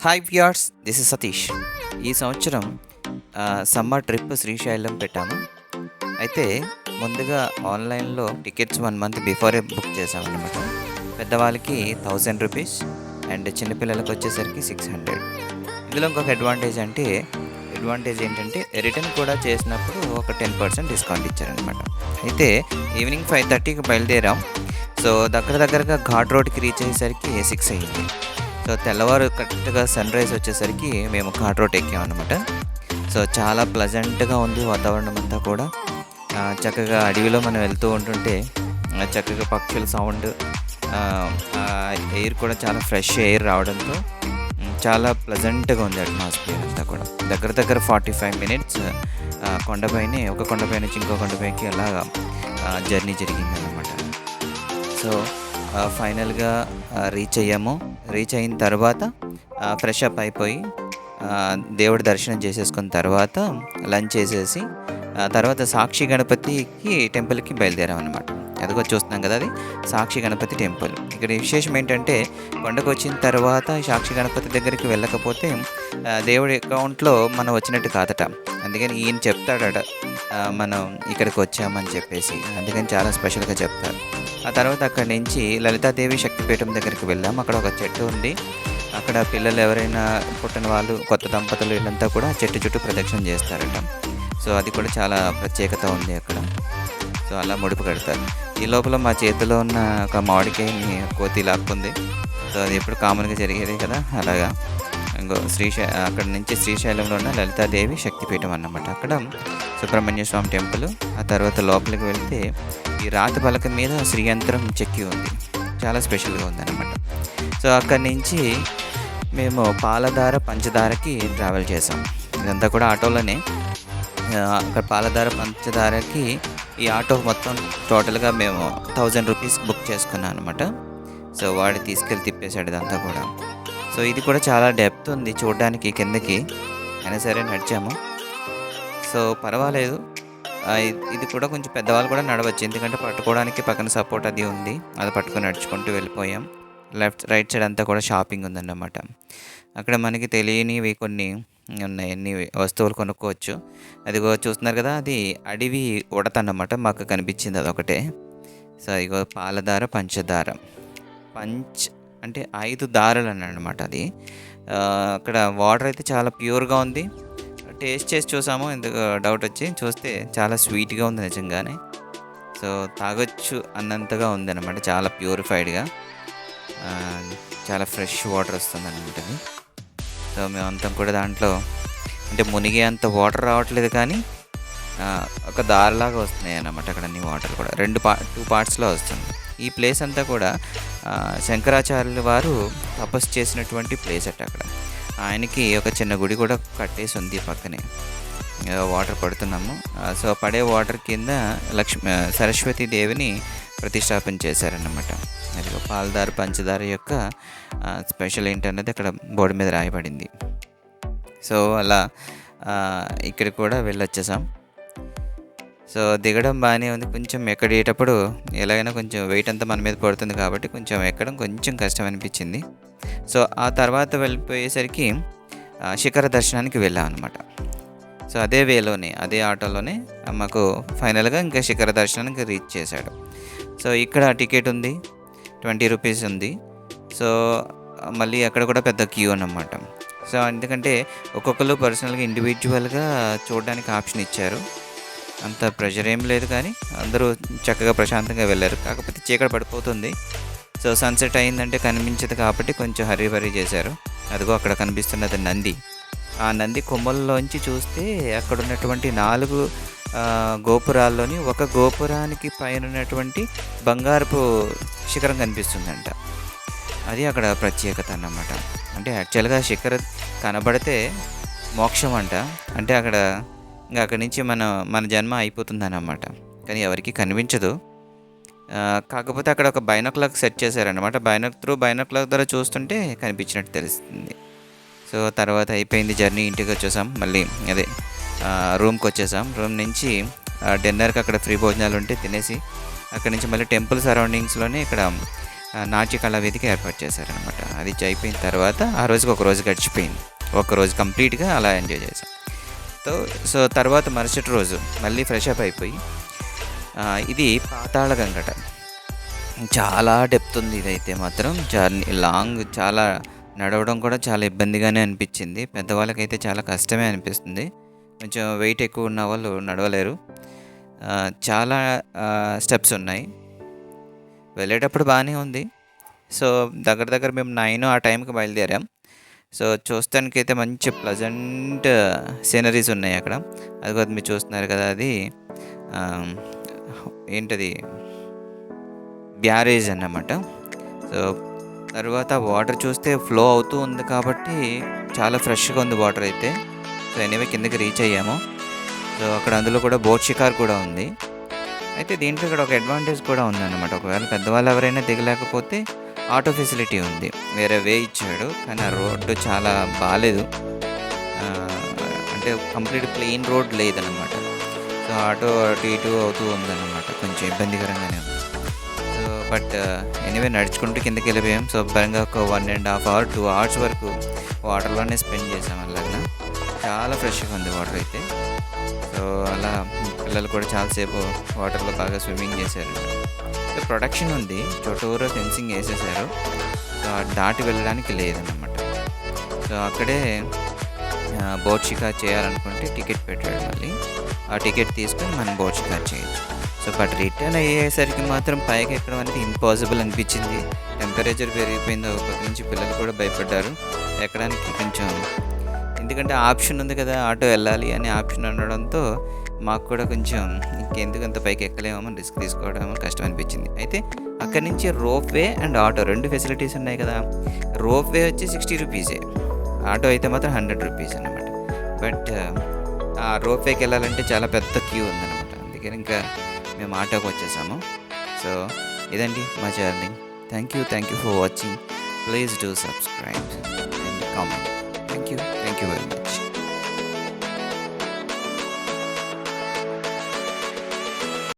Hi viewers, this is Satish. ఈ సంవత్సరం summer trip Srisailam పెట్టాము. అయితే ముందుగా ఆన్లైన్లో టికెట్స్ 1 మంత్ బిఫోరే బుక్ చేసామన్నమాట. పెద్దవాళ్ళకి ₹1000 అండ్ చిన్నపిల్లలకి వచ్చేసరికి 600. ఇందులో ఇంకొక అడ్వాంటేజ్ ఏంటంటే రిటర్న్ కూడా చేసినప్పుడు ఒక 10% డిస్కౌంట్ ఇచ్చారనమాట. అయితే ఈవినింగ్ 5:30కి బయలుదేరాం. సో దగ్గరగా ఘాట్ రోడ్కి రీచ్ అయ్యేసరికి 6 అయ్యింది. సో తెల్లవారు కరెక్ట్‌గా సన్‌రైజ్ వచ్చేసరికి మేము ఘాట్ రోడ్ ఎక్కామనమాట. సో చాలా ప్లెజెంట్‌గా ఉంది వాతావరణం అంతా కూడా. చక్కగా అడవిలో మనం వెళ్తూ ఉంటుంటే చక్కగా పక్షుల సౌండ్, ఎయిర్ కూడా చాలా ఫ్రెష్ ఎయిర్ రావడంతో చాలా ప్లెజెంట్‌గా ఉంది అట్మాస్ఫియర్ అంతా కూడా. దగ్గర 45 మినిట్స్ కొండపైనే ఒక కొండపై నుంచి ఇంకో కొండపైకి అలాగా జర్నీ జరిగిందనమాట. సో ఫైనల్‌గా రీచ్ అయ్యాము. రీచ్ అయిన తర్వాత ఫ్రెష్ అప్ అయిపోయి దేవుడి దర్శనం చేసేసుకున్న తర్వాత లంచ్ చేసేసి తర్వాత సాక్షి గణపతికి టెంపుల్‌కి బయలుదేరామన్నమాట. అదిగో చూస్తున్నాం కదా, అది సాక్షి గణపతి టెంపుల్. ఇక్కడ విశేషం ఏంటంటే కొండకు వచ్చిన తర్వాత సాక్షి గణపతి దగ్గరికి వెళ్ళకపోతే దేవుడి అకౌంట్లో మనం వచ్చినట్టు కాదట. అందుకని ఈయన చెప్తాడట మనం ఇక్కడికి వచ్చామని చెప్పేసి. అందుకని చాలా స్పెషల్‌గా చెప్తారు. ఆ తర్వాత అక్కడి నుంచి లలితాదేవి శక్తిపీఠం దగ్గరికి వెళ్ళాం. అక్కడ ఒక చెట్టు ఉంది. అక్కడ పిల్లలు ఎవరైనా పుట్టిన వాళ్ళు, కొత్త దంపతులు వీళ్ళంతా కూడా చెట్టు చుట్టూ ప్రదక్షిణ చేస్తారట. సో అది కూడా చాలా ప్రత్యేకత ఉంది అక్కడ. సో అలా ముడుపు కడతారు. ఈ లోపల మా చేతిలో ఉన్న ఒక మామిడికాయని కోతి లాక్కుంది. సో అది ఎప్పుడు కామన్‌గా జరిగేదే కదా, అలాగా. ఇంకో అక్కడి నుంచి శ్రీశైలంలో ఉన్న లలితాదేవి శక్తిపీఠం అన్నమాట. అక్కడ సుబ్రహ్మణ్య స్వామి టెంపుల్. ఆ తర్వాత లోపలికి వెళ్తే ఈ రాతి పలక మీద శ్రీయంత్రం చెక్కి ఉంది. చాలా స్పెషల్‌గా ఉందన్నమాట. సో అక్కడి నుంచి మేము పాలధార, పంచదారకి ట్రావెల్ చేసాం. ఇదంతా కూడా ఆటోలోనే. అక్కడ పాలధార, పంచదారకి ఈ ఆటో మొత్తం టోటల్గా మేము ₹1000 బుక్ చేసుకున్నాం అనమాట. సో వాడు తీసుకెళ్ళి తిప్పేశాడు ఇదంతా కూడా. సో ఇది కూడా చాలా డెప్త్ ఉంది చూడడానికి కిందకి. అయినా సరే నడిచాము. సో పర్వాలేదు. ఇది కూడా కొంచెం పెద్దవాళ్ళు కూడా నడవచ్చు, ఎందుకంటే పట్టుకోవడానికి పక్కన సపోర్ట్ అది ఉంది. అది పట్టుకొని నడుచుకుంటూ వెళ్ళిపోయాం. రైట్ సైడ్ అంతా కూడా షాపింగ్ ఉందన్నమాట. అక్కడ మనకి తెలియనివి కొన్ని ఉన్నాయి, అన్ని వస్తువులు కొనుక్కోవచ్చు. అదిగో చూస్తున్నారు కదా, అది అడవి ఉడత అన్నమాట. మాకు కనిపించింది అదొకటే. సో ఇగో పాలధార, పంచదార. అంటే 5 దారాలు అన్నమాట అది. అక్కడ వాటర్ అయితే చాలా ప్యూర్గా ఉంది. టేస్ట్ చేసి చూసాము, ఎందుకు డౌట్ వచ్చి చూస్తే చాలా స్వీట్గా ఉంది నిజంగానే. సో తాగొచ్చు అన్నంతగా ఉందన్నమాట. చాలా ప్యూరిఫైడ్గా, చాలా ఫ్రెష్ వాటర్ వస్తుంది అన్నమాట అది. సో మేమంతా కూడా దాంట్లో అంటే మునిగే అంత వాటర్ రావట్లేదు, కానీ ఒక దారిలాగా వస్తున్నాయి అన్నమాట. అక్కడ అన్ని వాటర్ కూడా 2 పార్ట్స్లో వస్తుంది. ఈ ప్లేస్ అంతా కూడా శంకరాచార్యుల వారు తపస్సు చేసినటువంటి ప్లేస్ అట. అక్కడ ఆయనకి ఒక చిన్న గుడి కూడా కట్టేసి ఉంది పక్కనే. వాటర్ పడుతున్నాము. సో పడే వాటర్ కింద సరస్వతీ దేవిని ప్రతిష్టాపన చేశారన్నమాట. అది పాలధార, పంచదార యొక్క స్పెషల్ ఏంటన్నది అక్కడ బోర్డు మీద రాయబడింది. సో అలా ఇక్కడ కూడా వెళ్ళొచ్చేసాం. సో దిగడం బాగానే ఉంది. కొంచెం ఎక్కడేటప్పుడు ఎలాగైనా కొంచెం వెయిట్ అంతా మన మీద పడుతుంది కాబట్టి కొంచెం ఎక్కడం కొంచెం కష్టం అనిపించింది. సో ఆ తర్వాత వెళ్ళిపోయేసరికి శిఖర దర్శనానికి వెళ్ళాం అనమాట. సో అదే వేలోనే, అదే ఆటోలోనే మాకు ఫైనల్గా ఇంకా శిఖర దర్శనానికి రీచ్ చేశాడు. సో ఇక్కడ టికెట్ ఉంది, ₹20 ఉంది. సో మళ్ళీ అక్కడ కూడా పెద్ద క్యూ అన్నమాట. సో ఎందుకంటే ఒక్కొక్కరు పర్సనల్గా ఇండివిజువల్గా చూడడానికి ఆప్షన్ ఇచ్చారు. అంత ప్రెషర్ ఏం లేదు, కానీ అందరూ చక్కగా ప్రశాంతంగా వెళ్ళారు. కాకపోతే చీకటి పడిపోతుంది. సో సన్సెట్ అయిందంటే కనిపించదు కాబట్టి కొంచెం హరీ చేశారు. అదిగో అక్కడ కనిపిస్తున్నది నంది. ఆ నంది కొమ్మల్లోంచి చూస్తే అక్కడ ఉన్నటువంటి 4 గోపురాల్లోని ఒక గోపురానికి పైన ఉన్నటువంటి బంగారపు శిఖరం కనిపిస్తుందంట. అది అక్కడ ప్రత్యేకత అన్నమాట. అంటే యాక్చువల్గా శిఖరం కనబడితే మోక్షం అంట. అంటే ఇంకా అక్కడి నుంచి మన జన్మ అయిపోతుందన్నమాట. కానీ ఎవరికి కనిపించదు. కాకపోతే అక్కడ ఒక బైనాక్యులర్ సెట్ చేశారనమాట. బైనాక్యులర్ ద్వారా చూస్తుంటే కనిపించినట్టు తెలుస్తుంది. సో తర్వాత అయిపోయింది జర్నీ. ఇంటికి వచ్చేసాం. మళ్ళీ అదే రూమ్కి వచ్చేసాం. రూమ్ నుంచి డిన్నర్కి అక్కడ ఫ్రీ భోజనాలు ఉంటే తినేసి అక్కడి నుంచి మళ్ళీ టెంపుల్ సరౌండింగ్స్లోనే ఇక్కడ నాట్య కళా వేదిక ఏర్పాటు చేశారనమాట. అది అయిపోయిన తర్వాత ఆ రోజుకి ఒక రోజు గడిచిపోయింది. ఒకరోజు కంప్లీట్‌గా అలా ఎంజాయ్ చేసాం. తో సో తర్వాత మరుసటి రోజు మళ్ళీ ఫ్రెష్ అప్ అయిపోయి ఇది పాతాళ గంగట. చాలా డెప్త్ ఉంది ఇదైతే మాత్రం. జర్నీ లాంగ్, చాలా నడవడం కూడా చాలా ఇబ్బందిగానే అనిపించింది. పెద్దవాళ్ళకైతే చాలా కష్టమే అనిపిస్తుంది. కొంచెం వెయిట్ ఎక్కువ ఉన్న వాళ్ళు నడవలేరు. చాలా స్టెప్స్ ఉన్నాయి. వెళ్ళేటప్పుడు బాగానే ఉంది. సో దగ్గర దగ్గర మేము 9 ఆ టైంకి బయలుదేరాం. సో చూస్తానికైతే మంచి ప్లెజెంట్ సీనరీస్ ఉన్నాయి అక్కడ. అది మీరు చూస్తున్నారు కదా, అది ఏంటది, బ్యారేజ్ అన్నమాట. సో తర్వాత వాటర్ చూస్తే ఫ్లో అవుతూ ఉంది కాబట్టి చాలా ఫ్రెష్గా ఉంది వాటర్ అయితే. సో ఎనీవే కిందకి రీచ్ అయ్యాము. సో అక్కడ అందులో కూడా బోట్ షికార్ కూడా ఉంది. అయితే దీంట్లో ఇక్కడ ఒక అడ్వాంటేజ్ కూడా ఉందన్నమాట. ఒకవేళ పెద్దవాళ్ళు ఎవరైనా దిగలేకపోతే ఆటో ఫెసిలిటీ ఉంది. వేరే వే ఇచ్చాడు, కానీ ఆ రోడ్డు చాలా బాలేదు. అంటే కంప్లీట్ ప్లెయిన్ రోడ్ లేదన్నమాట. సో ఆటో అటు ఇటు అవుతూ ఉందన్నమాట. కొంచెం ఇబ్బందికరంగానే ఉంది. సో బట్ ఎనీవే నడుచుకుంటూ కిందకి వెళ్ళిపోయాం. శుభ్రంగా ఒక 1.5 అవర్ 2 అవర్స్ వరకు వాటర్లోనే స్పెండ్ చేసాం. అలాగా చాలా ఫ్రెష్గా ఉంది వాటర్ అయితే. సో అలా పిల్లలు కూడా చాలాసేపు వాటర్లో బాగా స్విమ్మింగ్ చేశారు. సో ప్రొటెక్షన్ ఉంది, చుట్టూరా ఫెన్సింగ్ వేసేసారు. సో దాటి వెళ్ళడానికి లేదన్నమాట. సో అక్కడే బోట్ షికార్ చేయాలనుకుంటే టికెట్ పెట్టాడు. మళ్ళీ ఆ టికెట్ తీసుకొని మనం బోట్ షికార్ చేయొచ్చు. సో బట్ రిటర్న్ అయ్యేసరికి మాత్రం పైకి ఎక్కడం అనేది ఇంపాసిబుల్ అనిపించింది. టెంపరేచర్ పెరిగిపోయింది. ఒక పక్క నుంచి పిల్లలు కూడా భయపడ్డారు ఎక్కడానికి కొంచెం. ఎందుకంటే ఆప్షన్ ఉంది కదా, ఆటో వెళ్ళాలి అనే ఆప్షన్ ఉండడంతో మాకు కూడా కొంచెం ఇంకెందుకు అంత పైకి ఎక్కలేమో, రిస్క్ తీసుకోవడం కష్టం అనిపించింది. అయితే అక్కడి నుంచి rope way and auto 2 facilities ఉన్నాయి కదా. రోప్ వే వచ్చి 60 రూపీసే, ఆటో అయితే మాత్రం 100 రూపీస్ అన్నమాట. బట్ ఆ రోప్ వేకి వెళ్ళాలంటే చాలా పెద్ద క్యూ ఉందన్నమాట. అందుకని ఇంకా మేము ఆటోకి వచ్చేసాము. సో ఇదండి మా journey. Thank you for watching. Please do subscribe and comment. Thank you very much.